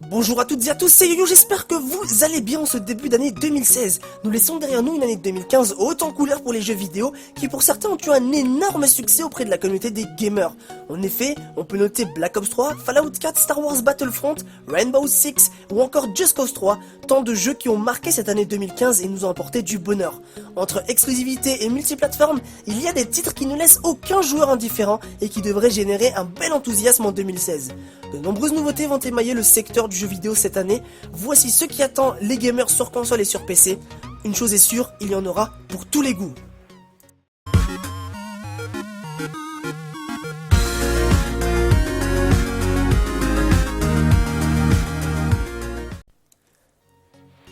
Bonjour à toutes et à tous, c'est YoYo, j'espère que vous allez bien en ce début d'année 2016. Nous laissons derrière nous une année 2015 haute en couleurs pour les jeux vidéo, qui pour certains ont eu un énorme succès auprès de la communauté des gamers. En effet, on peut noter Black Ops 3, Fallout 4, Star Wars Battlefront, Rainbow Six ou encore Just Cause 3, tant de jeux qui ont marqué cette année 2015 et nous ont apporté du bonheur. Entre exclusivité et multiplateforme, il y a des titres qui ne laissent aucun joueur indifférent et qui devraient générer un bel enthousiasme en 2016. De nombreuses nouveautés vont émailler le secteur du jeu vidéo cette année. Voici ce qui attend les gamers sur console et sur PC. Une chose est sûre, il y en aura pour tous les goûts.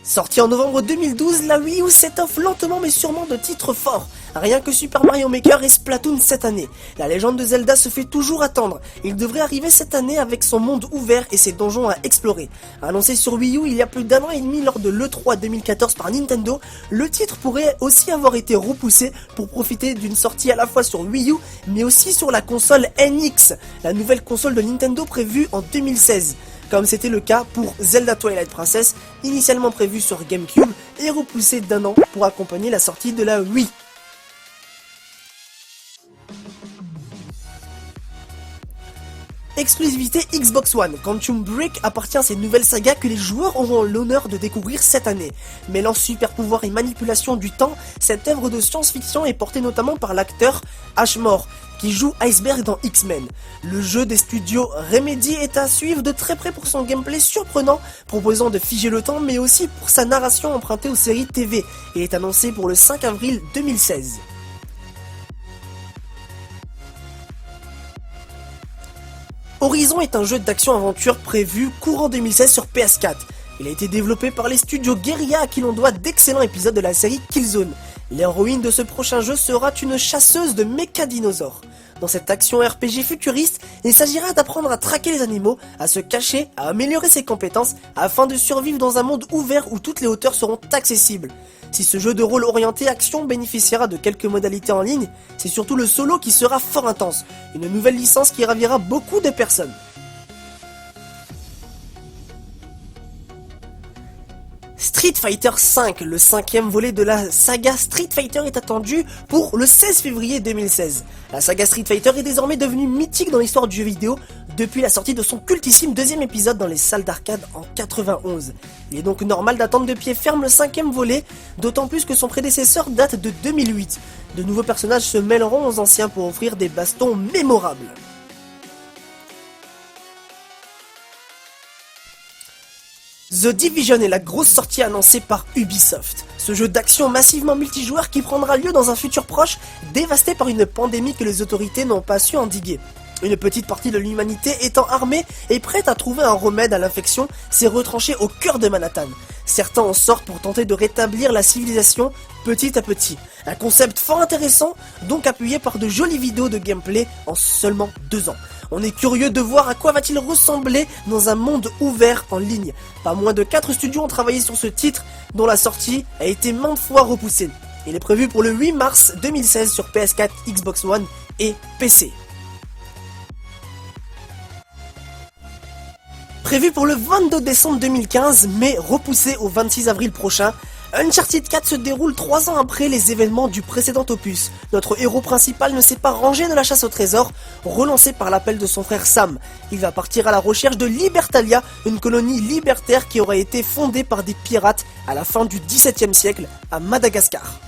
Sorti en novembre 2012, la Wii U s'étoffe lentement mais sûrement de titres forts. Rien que Super Mario Maker et Splatoon cette année. La légende de Zelda se fait toujours attendre. Il devrait arriver cette année avec son monde ouvert et ses donjons à explorer. Annoncé sur Wii U il y a plus d'un an et demi lors de l'E3 2014 par Nintendo, le titre pourrait aussi avoir été repoussé pour profiter d'une sortie à la fois sur Wii U mais aussi sur la console NX, la nouvelle console de Nintendo prévue en 2016. Comme c'était le cas pour Zelda Twilight Princess, initialement prévu sur GameCube et repoussé d'un an pour accompagner la sortie de la Wii. Exclusivité Xbox One, Quantum Break appartient à ces nouvelles sagas que les joueurs auront l'honneur de découvrir cette année. Mêlant super pouvoir et manipulation du temps, cette œuvre de science-fiction est portée notamment par l'acteur Ashmore, qui joue Iceberg dans X-Men. Le jeu des studios Remedy est à suivre de très près pour son gameplay surprenant, proposant de figer le temps, mais aussi pour sa narration empruntée aux séries TV, et est annoncé pour le 5 avril 2016. Horizon est un jeu d'action-aventure prévu courant 2016 sur PS4. Il a été développé par les studios Guerrilla à qui l'on doit d'excellents épisodes de la série Killzone. L'héroïne de ce prochain jeu sera une chasseuse de méca-dinosaures. Dans cette action RPG futuriste, il s'agira d'apprendre à traquer les animaux, à se cacher, à améliorer ses compétences, afin de survivre dans un monde ouvert où toutes les hauteurs seront accessibles. Si ce jeu de rôle orienté action bénéficiera de quelques modalités en ligne, c'est surtout le solo qui sera fort intense, une nouvelle licence qui ravira beaucoup de personnes. Street Fighter V, le cinquième volet de la saga Street Fighter est attendu pour le 16 février 2016. La saga Street Fighter est désormais devenue mythique dans l'histoire du jeu vidéo depuis la sortie de son cultissime deuxième épisode dans les salles d'arcade en 91. Il est donc normal d'attendre de pied ferme le cinquième volet, d'autant plus que son prédécesseur date de 2008. De nouveaux personnages se mêleront aux anciens pour offrir des bastons mémorables. The Division est la grosse sortie annoncée par Ubisoft. Ce jeu d'action massivement multijoueur qui prendra lieu dans un futur proche, dévasté par une pandémie que les autorités n'ont pas su endiguer. Une petite partie de l'humanité étant armée et prête à trouver un remède à l'infection, s'est retranchée au cœur de Manhattan. Certains en sortent pour tenter de rétablir la civilisation petit à petit. Un concept fort intéressant, donc appuyé par de jolies vidéos de gameplay en seulement 2 ans. On est curieux de voir à quoi va-t-il ressembler dans un monde ouvert en ligne. Pas moins de 4 studios ont travaillé sur ce titre, dont la sortie a été maintes fois repoussée. Il est prévu pour le 8 mars 2016 sur PS4, Xbox One et PC. Prévu pour le 22 décembre 2015, mais repoussé au 26 avril prochain, Uncharted 4 se déroule 3 ans après les événements du précédent opus. Notre héros principal ne s'est pas rangé de la chasse au trésor, relancé par l'appel de son frère Sam. Il va partir à la recherche de Libertalia, une colonie libertaire qui aurait été fondée par des pirates à la fin du XVIIe siècle à Madagascar.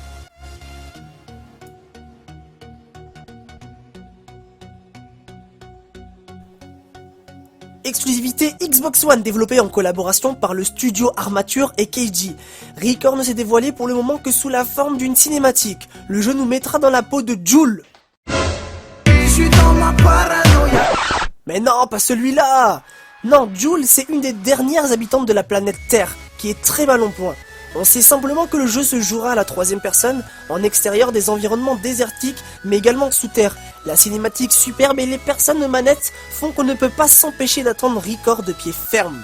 Exclusivité Xbox One développée en collaboration par le studio Armature et Keiji. Record ne s'est dévoilé pour le moment que sous la forme d'une cinématique. Le jeu nous mettra dans la peau de Joule. Mais non, pas celui-là. Non, Joule, c'est une des dernières habitantes de la planète Terre, qui est très mal en point. On sait simplement que le jeu se jouera à la 3e personne, en extérieur des environnements désertiques, mais également sous terre. La cinématique superbe et les personnes manettes font qu'on ne peut pas s'empêcher d'attendre Record de pied ferme.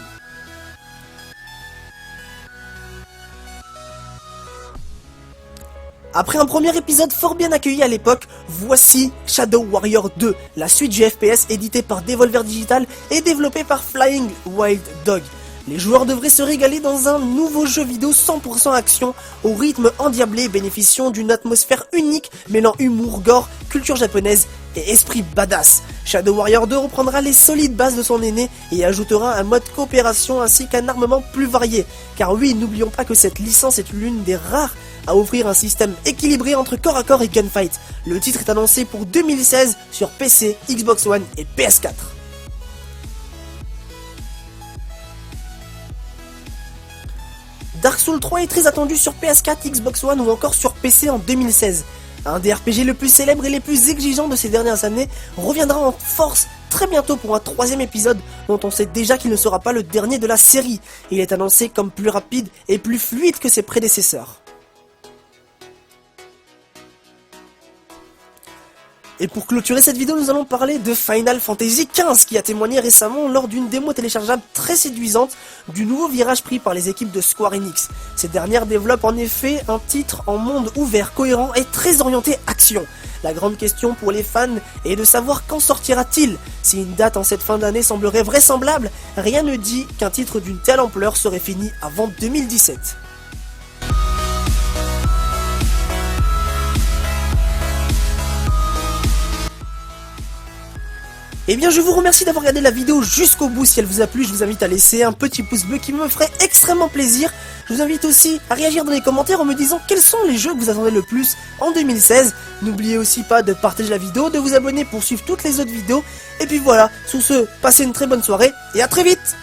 Après un premier épisode fort bien accueilli à l'époque, voici Shadow Warrior 2, la suite du FPS édité par Devolver Digital et développé par Flying Wild Dog. Les joueurs devraient se régaler dans un nouveau jeu vidéo 100% action, au rythme endiablé bénéficiant d'une atmosphère unique mêlant humour, gore, culture japonaise et esprit badass. Shadow Warrior 2 reprendra les solides bases de son aîné et ajoutera un mode coopération ainsi qu'un armement plus varié. Car oui, n'oublions pas que cette licence est l'une des rares à offrir un système équilibré entre corps à corps et gunfight. Le titre est annoncé pour 2016 sur PC, Xbox One et PS4. Dark Souls 3 est très attendu sur PS4, Xbox One ou encore sur PC en 2016. Un des RPG le plus célèbre et les plus exigeants de ces dernières années reviendra en force très bientôt pour un troisième épisode dont on sait déjà qu'il ne sera pas le dernier de la série. Il est annoncé comme plus rapide et plus fluide que ses prédécesseurs. Et pour clôturer cette vidéo, nous allons parler de Final Fantasy XV qui a témoigné récemment lors d'une démo téléchargeable très séduisante du nouveau virage pris par les équipes de Square Enix. Ces dernières développent en effet un titre en monde ouvert, cohérent et très orienté action. La grande question pour les fans est de savoir quand sortira-t-il. Si une date en cette fin d'année semblerait vraisemblable, rien ne dit qu'un titre d'une telle ampleur serait fini avant 2017. Eh bien je vous remercie d'avoir regardé la vidéo jusqu'au bout. Si elle vous a plu, je vous invite à laisser un petit pouce bleu qui me ferait extrêmement plaisir. Je vous invite aussi à réagir dans les commentaires en me disant quels sont les jeux que vous attendez le plus en 2016. N'oubliez aussi pas de partager la vidéo, de vous abonner pour suivre toutes les autres vidéos. Et puis voilà, sous ce, passez une très bonne soirée et à très vite.